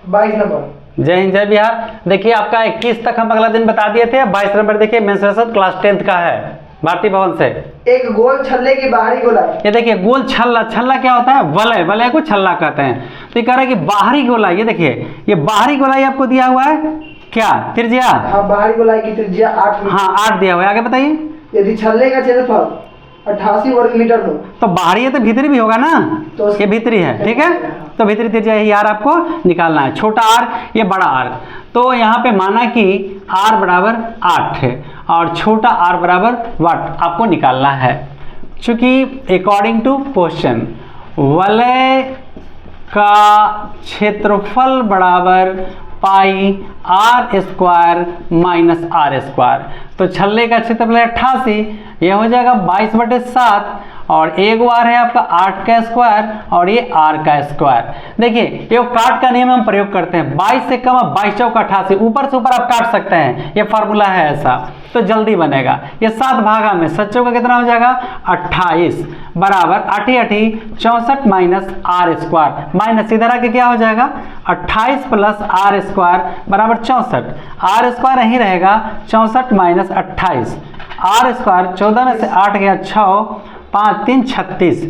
22 number. जय हिंद जय बिहार। देखिए आपका 21 तक हम अगला दिन बता दिए थे। 22 नंबर देखिए मेंसुरेशन क्लास 10th का है, भारतीय भवन से। एक गोल छल्ले की बाहरी गोलाई। ये देखिए गोल छल्ला, छल्ला क्या होता है? वलय, वलय को छल्ला कहते हैं। तो ये कह रहा है कि बाहरी गोलाई, ये देखिए ये बाहरी गोलाई आपको दिया हुआ है क्या? त्रिज्या। हाँ, बाहरी गोलाई की त्रिज्या 8 मीटर। हाँ 8 दिया हुआ है। आगे बताइए। यदि छल्ले का क्षेत्रफल 88 वर्ग मीटर हो तो बाहरी है तो भीतरी भी होगा ना, तो ये भीतरी है, ठीक है। तो भीतरी त्रिज्या ही आर आपको निकालना है। छोटा आर, ये बड़ा आर। तो यहाँ पे माना कि आर बराबर 8 है और छोटा आर बराबर वाट आपको निकालना है। चूंकि अकॉर्डिंग टू क्वेश्चन वलय का क्षेत्रफल बराबर pi R square minus R square. तो छल्ले का क्षेत्रफल 88, यह हो जाएगा 22/7 और एक बार है आपका 8 का स्क्वायर और ये r का स्क्वायर। देखिए ये काट का नियम हम प्रयोग करते हैं। 22 से कम 22 चौक 88, ऊपर से ऊपर आप काट सकते हैं, ये फार्मूला है ऐसा, तो जल्दी बनेगा। ये 7 भागा में 7 चौका कितना हो जाएगा? 28 बराबर 8 64 माइनस आर स्क्वायर। माइनस इधर आके क्या हो जाएगा? 28 प्लस आर स्क्वायर बराबर 64। आर स्क्वायर यहीं रहेगा, 64 माइनस 28। आर स्क्वायर 14 में से 8 गया 6, 5 3 36।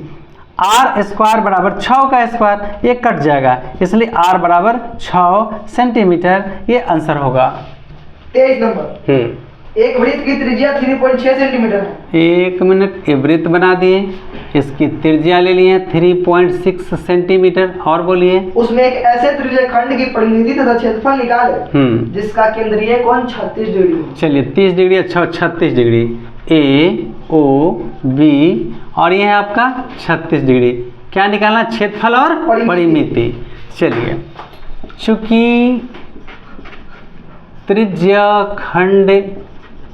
आर स्क्वायर बराबर 6 का स्क्वायर, ये कट जाएगा, इसलिए आर बराबर 6 सेंटीमीटर, ये आंसर होगा। 23 नंबर। एक वृत्त की त्रिज्या 3.6 सेंटीमीटर है। एक मिनट, ये वृत्त बना दिए, इसकी त्रिज्या ले लिए 3.6 सेंटीमीटर। और बोलिए। उसमें एक ऐसे त्रिज्या खंड की परिमिति तथा क्षेत्रफल निकाले जिसका केंद्रीय कोण 36 डिग्री हो। चलिए 30 डिग्री अच्छा 36 डिग्री, ए ओ बी और ये है आपका 36 डिग्री। क्या निकालना? क्षेत्रफल और परिमिति। चलिए चूंकि त्रिज्या खंड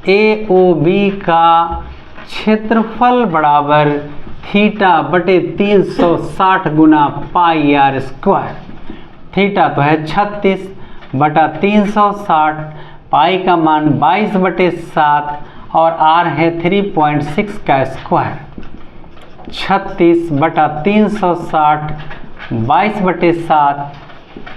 ए ओ बी का क्षेत्रफल बराबर थीटा बटे 360 गुना पाई आर स्क्वायर। थीटा तो है 36 बटा 360, पाई का मान 22/7 और आर है 3.6 का स्क्वायर। 36 बटा 360 22/7,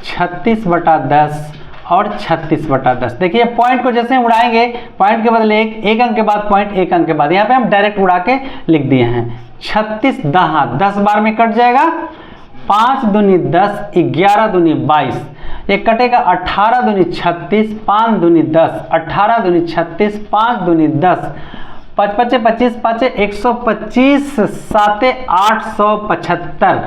36/10 और 36/10। देखिए पॉइंट को जैसे उड़ाएंगे, पॉइंट के बदले एक अंक के बाद पॉइंट, एक अंक के बाद, यहाँ पे हम डायरेक्ट उड़ा के लिख दिए हैं। 36 10 बार में कट जाएगा, 5 दूनी 10, 11 दूनी 22, ये कटेगा 18 दूनी 36, 5 दूनी 10, 18 दूनी 36, 5 दूनी 10, 5 5 25, 5 125, 7 875।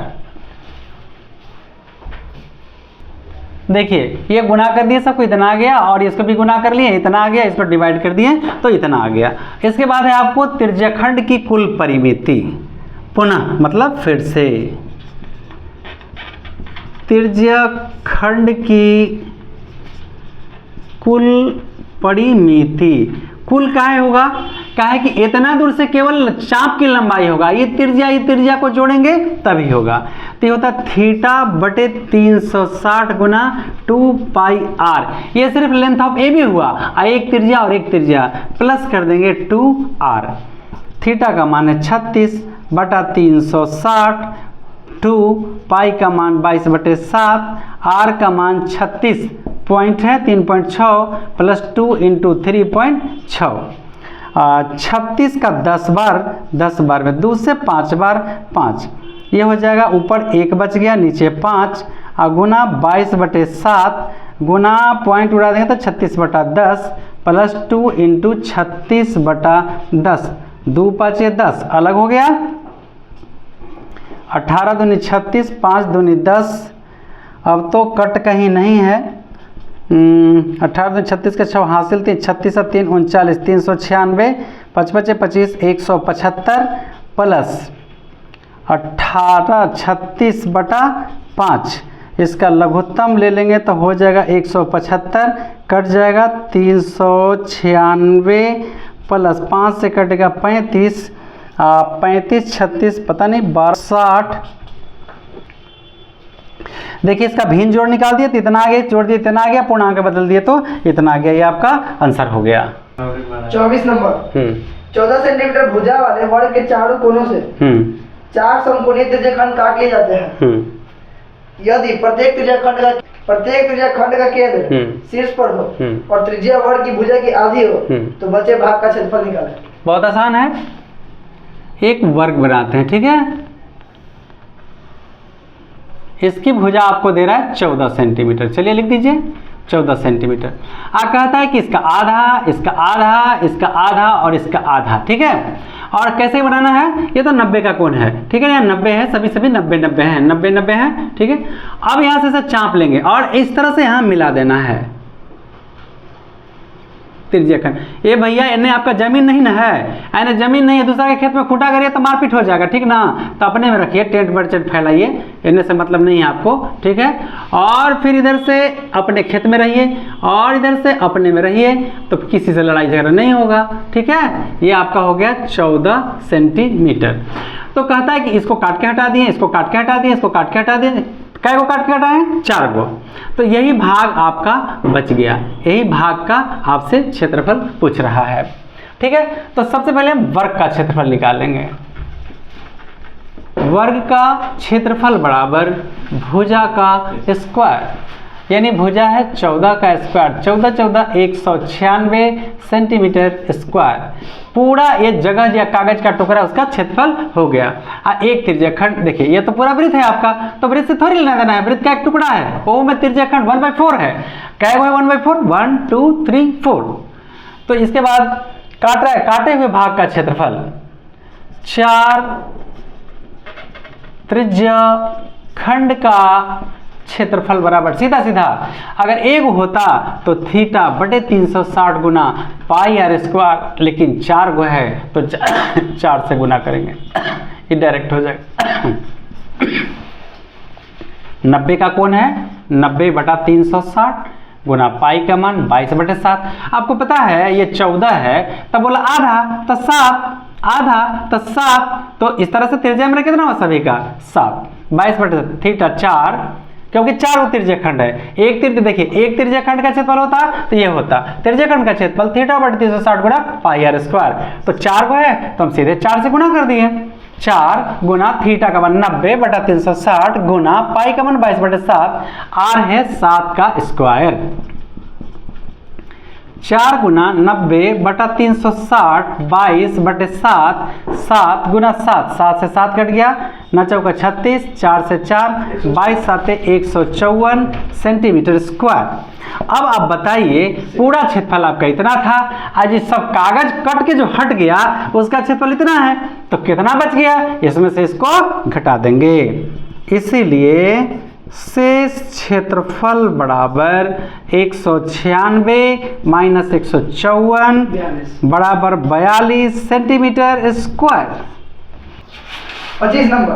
देखिए ये गुना कर दिए, सबको इतना आ गया और इसको भी गुना कर लिए, इतना आ गया, इसको डिवाइड कर दिए तो इतना आ गया। इसके बाद है आपको त्रिज्याखंड की कुल परिमिति। पुनः मतलब फिर से त्रिज्याखंड की कुल परिमिति। कुल काहे होगा? काहे कि इतना दूर से केवल चाप की लंबाई होगा, ये त्रिज्या को जोड़ेंगे तभी होगा। तो ये होता थीटा बटे 360 गुना 2 पाई आर। ये सिर्फ लेंथ ऑफ ए भी हुआ, एक त्रिज्या और एक त्रिज्या, प्लस कर देंगे 2 आर। थीटा का मान है 36 बटा 360, 2 पाई का मान 22/7, आर का मान 36 पॉइंट है 3.6 प्लस 2 इंटू 3.6। 36 का 10 बार में 2 से 5 बार 5, ये हो जाएगा, ऊपर 1 बच गया, नीचे 5 और गुना 22/7 गुना पॉइंट उड़ा देंगे तो 36/10 प्लस 2 इंटू 36/10, 2 5 10 अलग हो गया, 18 दूनी 36, 5 दूनी 10, अब तो कट कहीं नहीं है। 18 दूनी 36 का 6 हासिल 3, 36 और 3 39, 396, 5 5 25 175 प्लस 18 36/5, इसका लघुत्तम ले लेंगे तो हो जाएगा 175, कट जाएगा 396 प्लस 5 से कटेगा 35, 35 36 पता नहीं 62। देखिए इसका भिन्न जोड़ निकाल दिए तो इतना आ गया, जोड़ दिए इतना आ गया, पूर्णांक बदल दिए तो इतना आ गया, ये आपका आंसर हो गया। 24 नंबर। 14 सेंटीमीटर भुजा वाले वर्ग के चारों कोनों से 4 समकोणीय त्रिज्याखंड काट लिए जाते हैं। यदि प्रत्येक त्रिज्याखंड का प्रत्येक त्रिज्या खंड का केंद्र शीर्ष पर हो और त्रिज्या वर्ग की भुजा की आधी हो तो बचे भाग का क्षेत्रफल निकालें। बहुत आसान है, एक वर्ग बनाते हैं, ठीक है। इसकी भुजा आपको दे रहा है 14 सेंटीमीटर, चलिए लिख दीजिए 14 सेंटीमीटर। कहता है कि इसका आधा, इसका आधा, इसका आधा और इसका आधा, ठीक है। और कैसे बनाना है, ये तो 90 का कोण है, ठीक है, यहाँ 90 है, सभी 90 हैं, 90 है, ठीक है। अब यहाँ से इसे चाप लेंगे और इस तरह से यहाँ मिला देना है त्रिज्या खंड। ये भैया इन्हें आपका जमीन नहीं ना है, यानी जमीन नहीं है, दूसरा के खेत में खूंटा करिए तो मारपीट हो जाएगा, ठीक ना। तो अपने में रखिए, टेंट बर्चेंट फैलाइए, इन्हें से मतलब नहीं है आपको, ठीक है। और फिर इधर से अपने खेत में रहिए और इधर से अपने में रहिए, तो किसी से लड़ाई झगड़ा नहीं होगा, ठीक है। ये आपका हो गया 14 सेंटीमीटर। तो कहता है कि इसको काट के हटा दिए, इसको काट के हटा दिए, इसको काट के हटा दिए, कै को काट के हटाएं, 4 को। तो यही भाग आपका बच गया, यही भाग का आपसे क्षेत्रफल पूछ रहा है, ठीक है। तो सबसे पहले हम वर्ग का क्षेत्रफल निकालेंगे। वर्ग का क्षेत्रफल बराबर भुजा का स्क्वायर, यानी भुजा है 14 का स्क्वायर, 14 14 196 सेंटीमीटर स्क्वायर। पूरा ये जगह या कागज का टुकड़ा उसका क्षेत्रफल हो गया। एक त्रिज्या खंड, देखिए ये तो पूरा वृत्त है आपका, तो वृत्त से थोड़ी लेना देना है, वृत्त का एक टुकड़ा है, वो में त्रिज्या खंड 1/4 है। क्या है 1/4? 1 2 3 4। तो इसके बाद काट रहा है, काटे हुए भाग का क्षेत्रफल 4 त्रिज्या खंड का क्षेत्रफल बराबर सीधा सीधा अगर एक होता तो थीटा बटे 360 गुना पाई आर स्क्वायर, लेकिन 4 गो है तो 4 से गुना करेंगे, इनडायरेक्ट हो जाएगा। 90 का कोण है, 90 बटा 360 गुना पाई का मान 22/7। आपको पता है ये 14 है, तब बोला आधा तो 7, आधा तो 7, तो इस तरह से त्रिज्या में कितना हुआ सभी का 7, 22/7 थीटा 4, क्योंकि 4 त्रिज्या खंड है। एक त्रिज्या, देखिए एक त्रिज्या खंड का क्षेत्रफल होता तो ये होता त्रिज्या खंड का क्षेत्रफल थीटा बटे 360 गुना पाई आर स्क्वायर। तो 4 को है तो हम सीधे 4 से गुना कर दिए, 4 गुना थीटा का मान 90 बटा 360 गुना पाई का मान 22/7, आर है 7 का स्क्वायर। 4 गुना 90 बटा 360 22/7, 7 गुना 7, 7 से 7 कट गया, 9 चौका 36, 4 से 4, 22 7 154 सेंटीमीटर स्क्वायर। अब आप बताइए पूरा क्षेत्रफल आपका इतना था, आज ये सब कागज कट के जो हट गया उसका क्षेत्रफल इतना है, तो कितना बच गया, इसमें से इसको घटा देंगे। इसीलिए शेष क्षेत्रफल बराबर 196 माइनस 154 बराबर 42 सेंटीमीटर स्क्वायर। 25 नंबर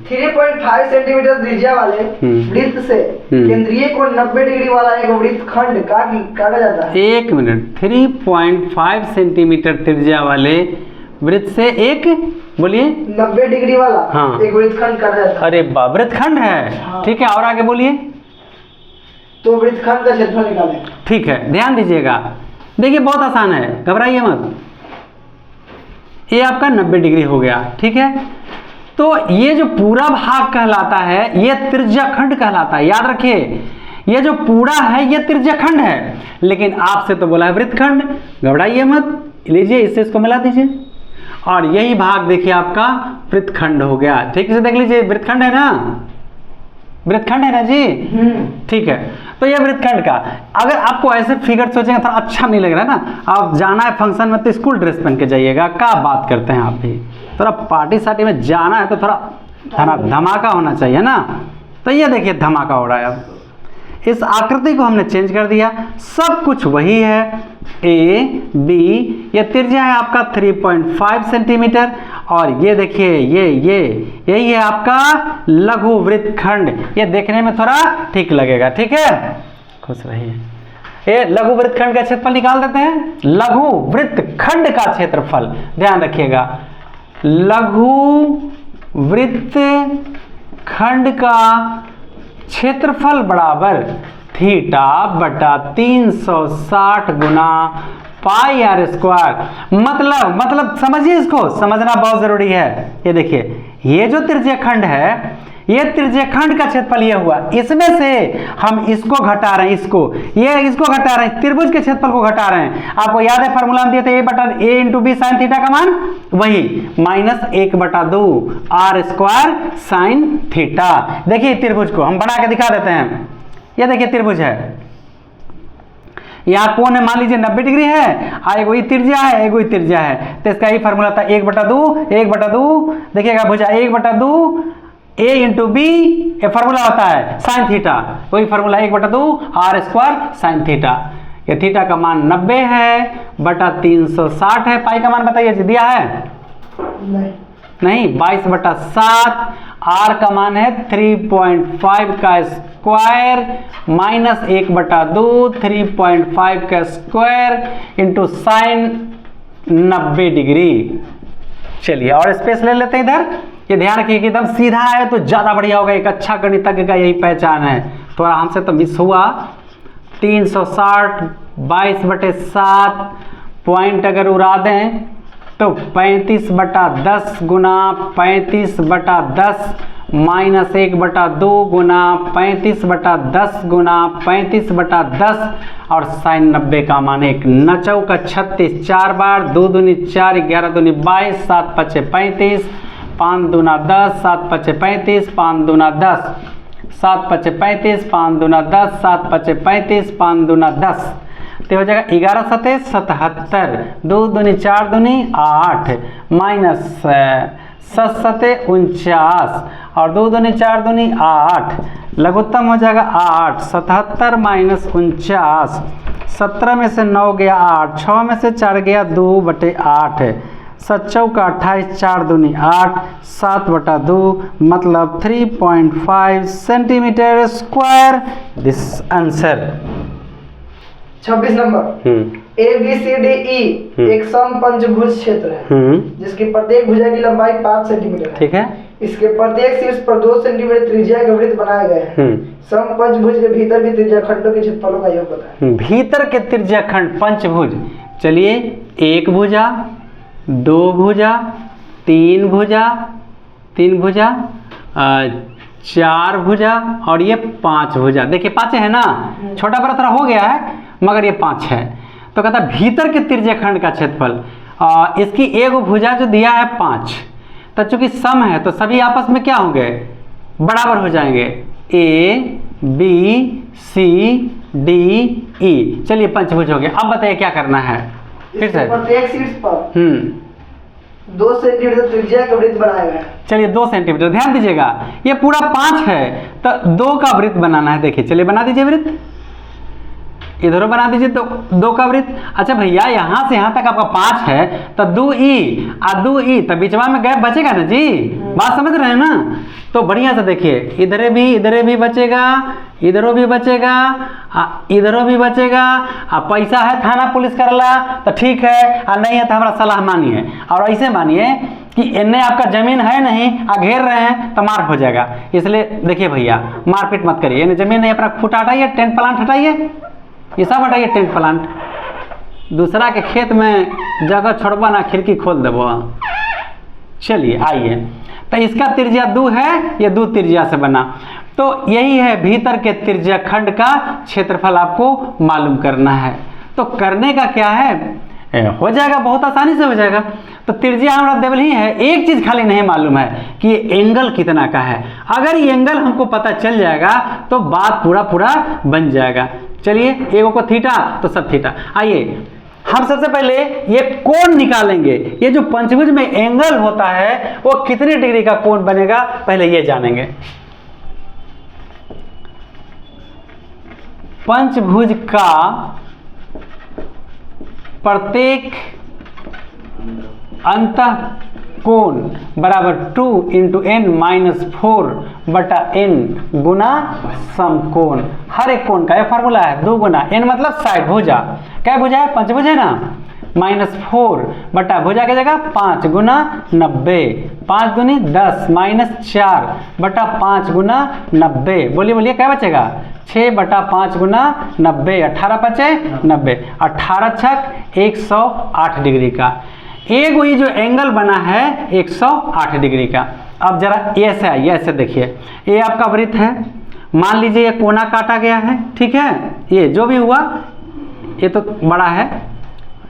3.5 सेंटीमीटर त्रिज्या वाले वृत्त से केंद्रीय कोण 90 डिग्री वाला एक वृत्त खंड काटा जाता है। 1 मिनट, 3.5 सेंटीमीटर त्रिज्या वाले वृत्त से एक, बोलिए 90 डिग्री वाला एक वृत्तखंड काटा जाता है। अरे बाप, वृत्तखंड है, ठीक है। और आगे बोलिए, तो वृत्तखंड का क्षेत्रफल निकालें। ठीक है, ध्यान दीजिएगा, देखिए बहुत आसान है, घबराइए मत। ये आपका 90 डिग्री हो गया, ठीक है। तो ये जो पूरा भाग कहलाता है ये त्रिज्या खंड कहलाता है, याद रखिए ये जो पूरा है ये त्रिज्या खंड है, लेकिन आपसे तो बोला है वृत्तखंड, घबराइए मत। लीजिए इससे इसको मिला दीजिए और यही भाग देखिए आपका वृत्तखंड हो गया। ठीक से देख लीजिए, वृत्तखंड है ना, वृत्तखंड है ना जी, ठीक है। तो ये वृत्तखंड का, अगर आपको ऐसे फिगर सोचेंगे थोड़ा अच्छा नहीं लग रहा है ना, आप जाना है फंक्शन में तो स्कूल ड्रेस पहन के जाइएगा, क्या बात करते हैं आप भी, थोड़ा पार्टी सार्टी में जाना है तो थोड़ा धमाका होना चाहिए ना। तो ये देखिए धमाका हो रहा है। अब इस आकृति को हमने चेंज कर दिया, सब कुछ वही है, ए बी, ये त्रिज्या है आपका 3.5 सेंटीमीटर और ये देखिए यही है आपका लघु वृत्तखंड। ये देखने में थोड़ा ठीक लगेगा, ठीक है, खुश रहिए। ये लघु वृत्तखंड का क्षेत्रफल निकाल देते हैं। लघु वृत्तखंड का क्षेत्रफल ध्यान रखिएगा, लघु वृत्तखंड का क्षेत्रफल बराबर थीटा बटा 360 गुना पाई आर स्क्वायर। मतलब समझिए, इसको समझना बहुत जरूरी है। ये देखिए ये जो त्रिज्या खंड है ये त्रिज्यखंड का क्षेत्रफल ये हुआ, इसमें से हम इसको घटा रहे हैं, इसको घटा रहे हैं, त्रिभुज के क्षेत्रफल को घटा रहे हैं। आपको याद है फार्मूला हम दिए थे a into B sine theta का मान वही -1/2 r स्क्वायर साइन थीटा। देखिए त्रिभुज को हम बना के दिखा देते हैं। ये देखिए त्रिभुज है, यहाँ कोण है मान लीजिए 90 डिग्री है, एगो ही त्रिज्या है, एगो ही त्रिज्या है, तो इसका ही फार्मूला था 1/2 देखिएगा भुजा 1/2 a इंटू बी, ये फार्मूला होता है साइन थीटा, वही formula 1/2 r square sine theta. ये थीटा का मान 90 है बटा 360 है। पाई का मान बताइए जी, दिया है नहीं 22/7, r का मान है 3.5 का स्क्वायर माइनस 1/2 3.5 का स्क्वायर इंटू साइन 90 डिग्री। चलिए और स्पेस ले लेते हैं इधर। ये ध्यान रखिए कि एकदम सीधा है तो ज़्यादा बढ़िया होगा, एक अच्छा गणितज्ञ का यही पहचान है। थोड़ा हमसे तो मिस हुआ। 360 22/7 पॉइंट अगर उड़ा दें तो 35/10 गुना 35/10 माइनस 1/2 गुना 35/10 गुना 35/10 और साइन 90 का मान 1 9 का 36 4 बार 2 दूनी 4 11 दूनी 22 7 5 35 5 दूना 10 7 5 35 5 दूना 10 7 5 35 5 दूना 10 7 5 35 5 दूना 10 तो हो जाएगा 11 सते 77 2 दूनी 4 दूनी 8 माइनस 7 सते 49 और 2 दूनी 4 दूनी 8 लघुत्तम हो जाएगा 8 77 माइनस 49 17 में से 9 गया 8 6 में से 4 गया 2/8 7 चौका 28 4 दूनी 8 7/2 मतलब 3.5 centimetre square this answer. 26 number ABCDE एक समपंचभुज क्षेत्र है जिसकी प्रत्येक भुजा की लंबाई 5 सेंटीमीटर है। ठीक है। इसके प्रत्येक शीर्ष पर 2 सेंटीमीटर त्रिज्या के वृत्त बनाए गए हैं। समपंचभुज के भीतर भी त्रिज्याखंडों के क्षेत्रफलों का योग बताएं। भीतर के त्रिज्याखंड पंचभुज, चलिए 1 भुजा 2 भुजा 3 भुजा 4 भुजा और ये 5 भुजा। देखिए 5 है ना, छोटा बड़ा थोड़ा हो गया है मगर ये 5 है। तो कहता भीतर के त्रिज्याखंड का क्षेत्रफल इसकी एक भुजा जो दिया है 5, तो चूंकि सम है तो सभी आपस में क्या होंगे, बराबर हो जाएंगे A B C D E। चलिए पंचभुज हो गया। अब बताइए क्या करना है फिर से। प्रत्येक शीर्ष पर 2 सेंटीमीटर त्रिज्या का वृत्त बनाया गया है। चलिए 2 सेंटीमीटर, ध्यान दीजिएगा ये पूरा 5 है तो 2 का वृत्त बनाना है। देखिए चलिए बना दीजिए वृत्त, इधर बना दीजिए तो 2 का वृत्त। अच्छा भैया यहाँ से यहाँ तक आपका 5 है तो 2E तो बीचवा में गैप बचेगा ना जी, बात समझ रहे हैं ना। तो बढ़िया से देखिए इधर भी बचेगा, इधरों भी बचेगा, इधरों भी बचेगा। पैसा है थाना पुलिस करला तो ठीक है, और नहीं है तो हमारा सलाह मानिए। और ऐसे मानिए कि इन्हें आपका जमीन है नहीं घेर रहे हैं तो मार हो जाएगा। इसलिए देखिए भैया मारपीट मत करिए, इन्हें जमीन नहीं अपना खुट हटाइए, टेंट प्लांट हटाइए, ये सब हटाइए टेंट प्लांट। दूसरा के खेत में जगह छोड़बा ना खिड़की खोल देबो। चलिए आइए, तो इसका त्रिज्या 2 है, ये 2 त्रिज्या से बना। तो यही है भीतर के त्रिज्याखंड का क्षेत्रफल आपको मालूम करना है। तो करने का क्या है, हो जाएगा, बहुत आसानी से हो जाएगा। तो त्रिज्या हमारा देवल ही है, एक चीज़ खाली नहीं मालूम है कि ये एंगल कितना का है। अगर ये एंगल हमको पता चल जाएगा तो बात पूरा बन जाएगा। चलिए एगो को थीटा तो सब थीटा। आइए हम सबसे पहले ये कोण निकालेंगे। ये जो पंचभुज में एंगल होता है वो कितने डिग्री का कोण बनेगा पहले ये जानेंगे। पंचभुज का प्रत्येक अंतः कोण बराबर 2 × n-4/n गुना समकोण। हर एक कोण का यह फार्मूला है, 2 गुना n मतलब साइड भुजा। क्या भुजा है, पंचभुज है ना, -4 बटा भुजा की जगह 5 गुना 90, 5 दूनी 10 -4 बटा 5 गुना 90। बोलिए क्या बचेगा, 6 बटा 5 गुना 90, 18 बचे 90, 18 छक 108 डिग्री का। एक वही जो एंगल बना है 108 डिग्री का। अब जरा ये से आइए, ऐसे देखिए, ये आपका वृत्त है, मान लीजिए ये कोना काटा गया है, ठीक है, ये जो भी हुआ, ये तो बड़ा है,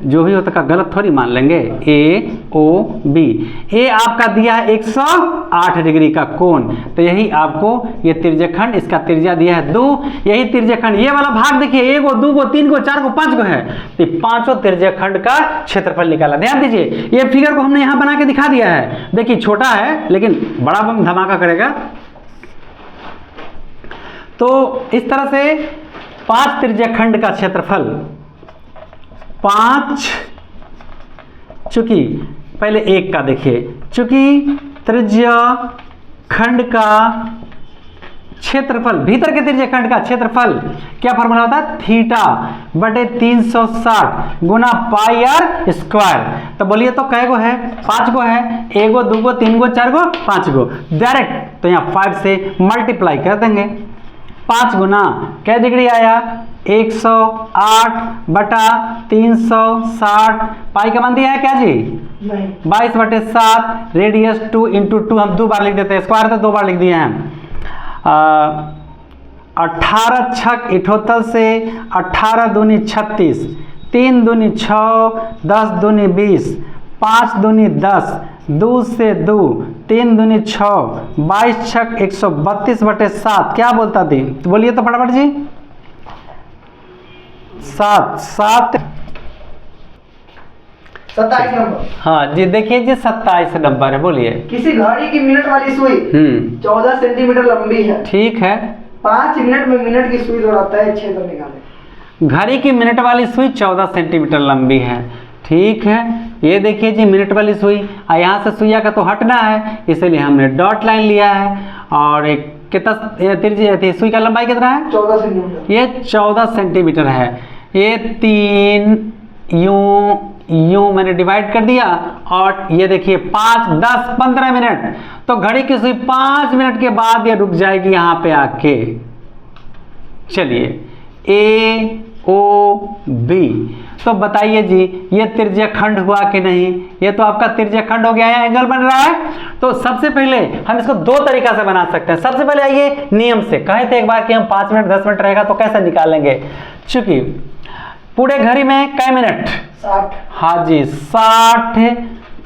जो भी होता का गलत थोड़ी मान लेंगे, ए ओ बी, ये आपका दिया है 108 डिग्री का कोण, तो यही आपको ये तिर्यखंड, इसका त्रिज्या दिया है 2, यही तिर्यखंड, ये वाला भाग देखिए, 1 गो 2 गो 3 गो 4 गो 5 गो है, तो पांचों तिर्यखंड का क्षेत्रफल निकाला। ध्यान दीजिए, ये फिगर को हमने यहाँ बना के दिखा दिया है, देखिए छोटा है लेकिन बड़ा बम धमाका करेगा। तो इस तरह से 5 त्रिज्यखंड का क्षेत्रफल, 5, चूंकि पहले 1 का देखिए, चूंकि त्रिज्यखंड का क्षेत्रफल, भीतर के त्रिज्यखंड का क्षेत्रफल क्या फॉर्मूला होता है, थीटा बटे 360 गुना पाई आर स्क्वायर। तो बोलिए तो कै गो है, 5 गो है, 1 गो 2 गो 3 गो 4 गो 5 गो, डायरेक्ट तो यहाँ 5 से मल्टीप्लाई कर देंगे। 5 गुना क्या डिग्री आया, 108 बटा 360, पाई का मान दिया है क्या जी, 22 बटे 7, रेडियस 2 इंटू 2, हम 2 बार लिख देते हैं, स्क्वायर तो 2 बार लिख दिए हैं। 18 छक 78 से 18 दूनी 36, 3 दूनी 6, 10 दूनी 20, 5 दूनी 10, 2 से 2, 3 दूनी 6, 22 छक 132 बटे 7, क्या बोलता थी, तो बोलिए तो फटाफट जी, 7 27 नंबर। हाँ जी, देखिए जी 27 नंबर है, बोलिए। किसी घड़ी की मिनट वाली सुई 14 सेंटीमीटर लंबी है, ठीक है, 5 मिनट में मिनट की सुई दौड़ाता है, क्षेत्र निकालें। घड़ी की मिनट वाली सुई 14 सेंटीमीटर लंबी है, ठीक है, ये देखिए जी मिनट वाली सुई, यहाँ से सुइया का तो हटना है, इसलिए हमने डॉट लाइन लिया है, और एक कितना त्रिज्या, सुई का लंबाई कितना है, 14 सेंटीमीटर, ये 14 सेंटीमीटर है, ये 3 यूं मैंने डिवाइड कर दिया, और ये देखिए 5, 10, 15 मिनट, तो घड़ी की सुई 5 मिनट के बाद ये रुक जाएगी यहाँ पे आके। चलिए, ए ओ बी, तो बताइए जी ये त्रिज्यखंड हुआ कि नहीं, ये तो आपका त्रिज्यखंड हो गया है, एंगल बन रहा है। तो सबसे पहले हम इसको 2 तरीका से बना सकते हैं। सबसे पहले आइए नियम से, कहे थे एक बार कि हम 5 मिनट 10 मिनट रहेगा तो कैसे निकालेंगे, चूंकि पूरे घड़ी में कै मिनट, 60, हाँ जी 60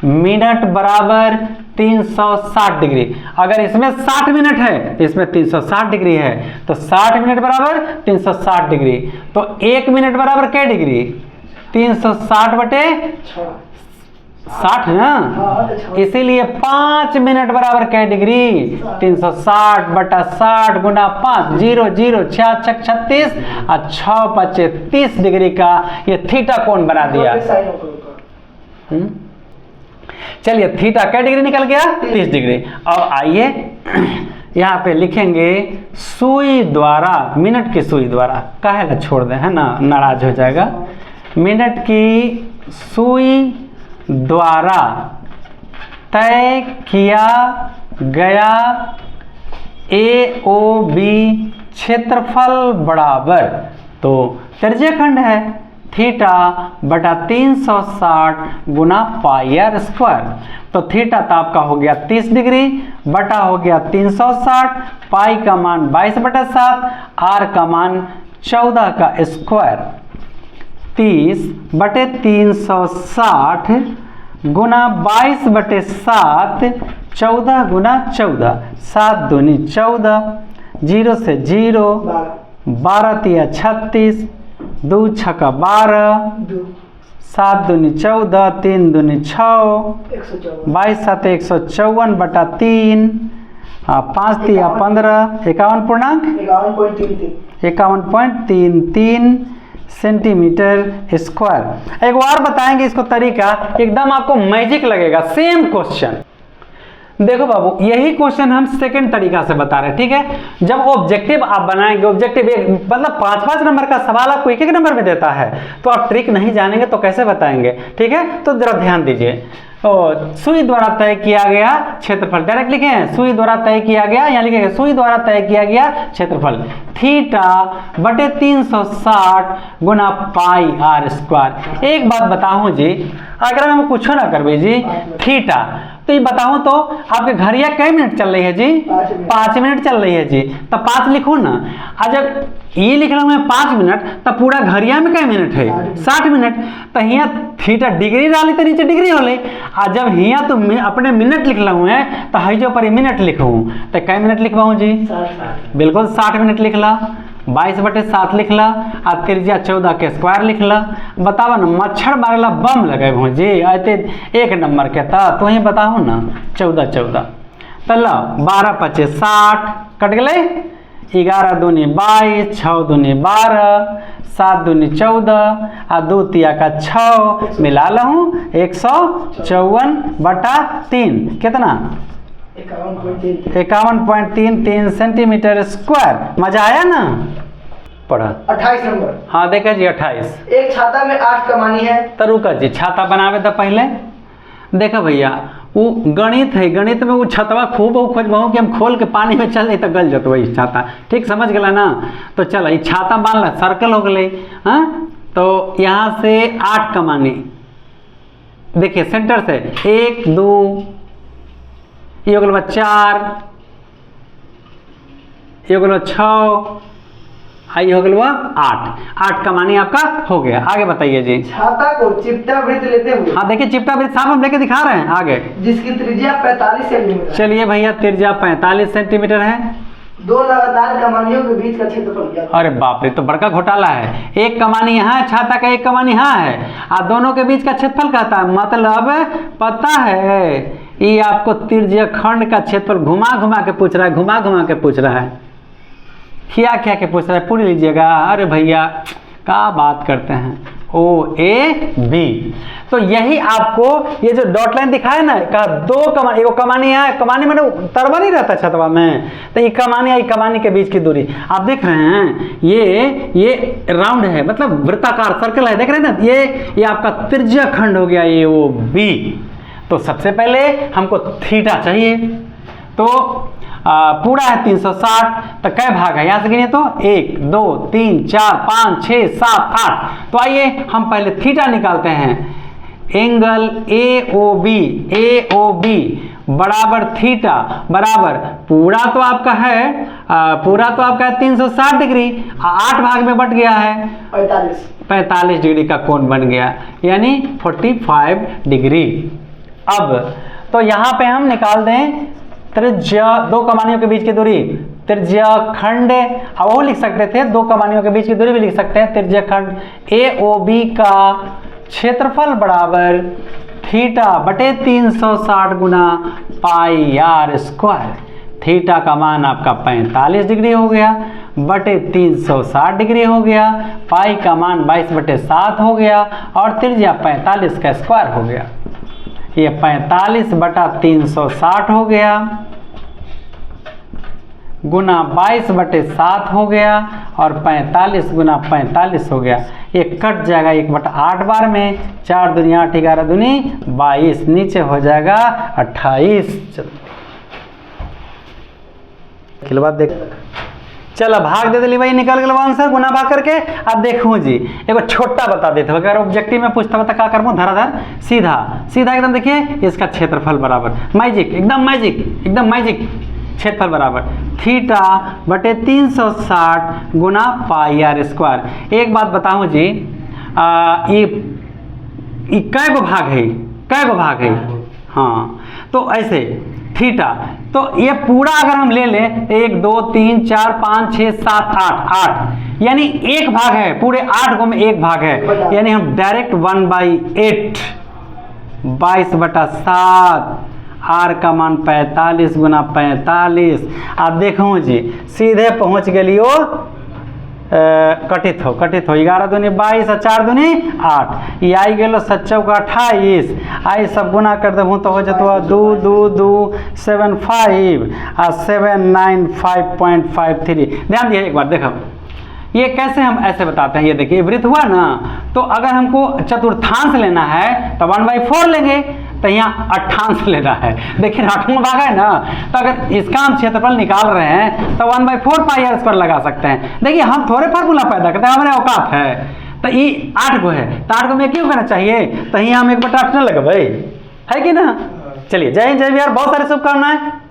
मिनट बराबर 360 डिग्री, अगर इसमें 60 मिनट है तो इसमें 360 डिग्री है, तो 60 मिनट बराबर 360 डिग्री, तो 1 मिनट बराबर क्या डिग्री, 360 बटे 60 ना, इसीलिए 5 मिनट बराबर क्या डिग्री, 360 बटा 60 गुना 5, 0 0 6 6 36 और 6 5 30 डिग्री का ये थीटा कोण बना दिया। चलिए थीटा क्या डिग्री निकल गया, 30 डिग्री। और आइए यहाँ पे लिखेंगे सुई द्वारा, मिनट की सुई द्वारा, काहे ना छोड़ दें, है ना, नाराज हो जाएगा, मिनट की सुई द्वारा तय किया गया ए ओ बी क्षेत्रफल बराबर, तो त्रिज्यखंड है, थीटा बटा 360 गुना पाई आर स्क्वायर, तो थीटा तो आपका हो गया 30 डिग्री बटा हो गया 360, पाई का मान 22 बटा 7, आर का मान 14 का स्क्वायर, 30 बटे 360 गुना 22 बटे 7, 14 गुना 14, 7 दूनी 14, 0 से 0, 12 तिया 36, 2 छक्का 12, 7 दूनी 14, 3 दूनी 6, 22 7 154 बटा 3, 5 तिया 15, 51 पूर्णांक 51.33 सेंटीमीटर स्क्वायर। एक बार बताएंगे इसको तरीका, एकदम आपको मैजिक लगेगा, सेम क्वेश्चन। देखो बाबू, यही क्वेश्चन हम सेकंड तरीका से बता रहे हैं, ठीक है। जब ऑब्जेक्टिव आप बनाएंगे, ऑब्जेक्टिव एक मतलब 5-5 नंबर का सवाल आपको एक नंबर में देता है, तो आप ट्रिक नहीं जानेंगे तो कैसे बताएंगे, ठीक है। तो जरा ध्यान दीजिए, सुई द्वारा तय किया गया क्षेत्रफल, डायरेक्ट लिखे हैं, सुई द्वारा तय किया गया, यहाँ लिखेंगे सुई द्वारा तय किया गया क्षेत्रफल, थीटा बटे 360 गुना पाई आर स्क्वायर। एक बात बताऊं जी, अगर हम कुछ ना करबे जी, थीटा तो ये बताओ तो आपके घड़िया कई मिनट चल रही है जी? 5 मिनट चल रही है जी। तब 5 लिखो ना। और जब ये लिख रहा हूँ मैं 5 मिनट, तब पूरा घड़िया में कई मिनट है? 60 मिनट। तो यहाँ थीटा डिग्री डाली तो नीचे डिग्री होले। और जब यहाँ तो अपने मिनट लिख रहा हूँ तो हईजो पर मिनट लिखूँ तो कई मिनट लिखवाऊँ जी? बिल्कुल 60 मिनट लिख ला। 22/7 लिख ला। और त्रिज्या 14 के स्क्वायर लिख ला। बतावा ना, मच्छर मारेला बम लगे भो जी ऐसे 1 नंबर के था तो ही बताओ ना। 14 तो लो 12×5 = 60 कट गए। 11 दूनी 22, 6 दूनी 12, 7 दूनी 14 और 2 तिया का 6 मिला लूँ 154/3 कितना? 51.33 सेंटीमीटर स्क्वायर। मजा आया ना? पढ़ा 28 नंबर। हाँ देखा जी 28। एक छाता में 8 कमानी है। तो रुका जी, छाता बनावे तो पहले देखा भैया वो गणित है, गणित में वो छतवा खूब खोजबहू कि हम खोल के पानी में चल तो गल जत वही छाता। ठीक समझ गला ना? तो चल ये छाता मान ला सर्कल हो गए। हाँ तो यहाँ से 8 कमानी, देखिए सेंटर से 1 2, ये हो गया 4, ये हो गया 6, आई हो गया 8 कमानी आपका हो गया। आगे बताइए जी। छाता को चिपटा वृत्त लेते हुए। हाँ देखिए चिपटा वृत्त साहब हम लेके दिखा रहे हैं आगे। जिसकी त्रिज्या 45 सेंटीमीटर। चलिए भैया त्रिज्या 45 सेंटीमीटर है। 2 लगातार कमानियों के बीच का क्षेत्रफल क्या? अरे बाप रे, तो बड़का घोटाला है। एक कमानी यहाँ है छाता का, एक कमानी यहाँ है और दोनों के बीच का क्षेत्रफल कहता है। मतलब पता है ये आपको त्रिज्या खंड का क्षेत्रफल घुमा घुमा के पूछ रहा है, घुमा घुमा के पूछ रहा है। क्या क्या के पूछ रहा है पूरी लीजिएगा। अरे भैया क्या बात करते हैं। OAB तो यही आपको ये जो डॉट लाइन दिखाए ना का 2 कमानी, एगो कमानी है, कमानी में तरवा नहीं रहता छतवा में, तो ये कमानी है कमानी के बीच की दूरी आप देख रहे हैं। ये राउंड है मतलब वृत्ताकार सर्कल है, देख रहे हैं ना। ये आपका त्रिज्या खंड हो गया ये OB। तो सबसे पहले हमको थीटा चाहिए। तो पूरा है 360, तो कै भाग है यहाँ से गिने तो 1 2 3 4 5 6 7 8। तो आइए हम पहले थीटा निकालते हैं। एंगल AOB बराबर थीटा बराबर पूरा तो आपका है 360 डिग्री, 8 भाग में बट गया है 45 डिग्री का कोण बन गया यानी 45 डिग्री। अब तो यहाँ पे हम निकाल दें त्रिज्या 2 कमानियों के बीच की दूरी, त्रिज्या खंड, अब वो लिख सकते थे 2 कमानियों के बीच की दूरी भी लिख सकते हैं। त्रिज्या खंड AOB का क्षेत्रफल बराबर थीटा बटे 360 गुना पाई r स्क्वायर। थीटा का मान आपका 45 डिग्री हो गया बटे 360 डिग्री हो गया, पाई का मान 22/7 हो गया और त्रिज्या 45 का स्क्वायर हो गया। ये 45/360 हो गया गुना 22/7 हो गया और 45 गुना 45 हो गया। ये कट जाएगा 1/8 बार में। 4 दूनी 8, 11 दूनी 22, नीचे हो जाएगा 28। खिलवा देख चलो भाग दे दिली भाई, निकल गया आंसर गुना भाग करके। अब देखूँ जी एगो छोटा बता देते, अगर ऑब्जेक्टिव में पूछता बता क्या करूँ, धराधर सीधा एकदम देखिए इसका क्षेत्रफल बराबर मैजिक, एकदम मैजिक क्षेत्रफल बराबर थीटा बटे 360 गुना पाई r स्क्वायर। एक बात बताऊँ जी ये कै गो भाग है, हाँ तो ऐसे थीटा तो ये पूरा अगर हम ले लें 1 2 3 4 5 6 7 8 यानी 1 भाग है, पूरे 8 गो में 1 भाग है यानी हम डायरेक्ट 1/8 22/7 r का मान 45 गुना 45। अब देखो जी सीधे पहुंच गलियो कटित हो 11 दूनी 22 और 4 दूनी 8, ये आई गेलो 7 चौका 28, आई सब गुना कर देबू तो हो जतवा 2 2 2 7 5 और 7 9 5.53। ध्यान दिए एक बार देखो ये कैसे हम ऐसे बताते हैं। ये देखिए वृत्त हुआ ना, तो अगर हमको चतुर्थांश लेना है तो 1/4 लेंगे, तो यहाँ अट्ठांश लेना है। देखिए 8वां भाग है ना, तो अगर इसका हम क्षेत्रफल निकाल रहे हैं तो 1/4 पाई r स्क्वायर लगा सकते हैं। देखिए हम थोड़े फार्मूला पैदा करते हैं, हमारे औकात है। तो ये 8 गो है तो 8 गो में क्यों करना चाहिए, तो यहाँ हम 1/8 न लगे भाई, है कि ना। चलिए जय हिंद जय बिहार, बहुत सारी शुभकामनाएं।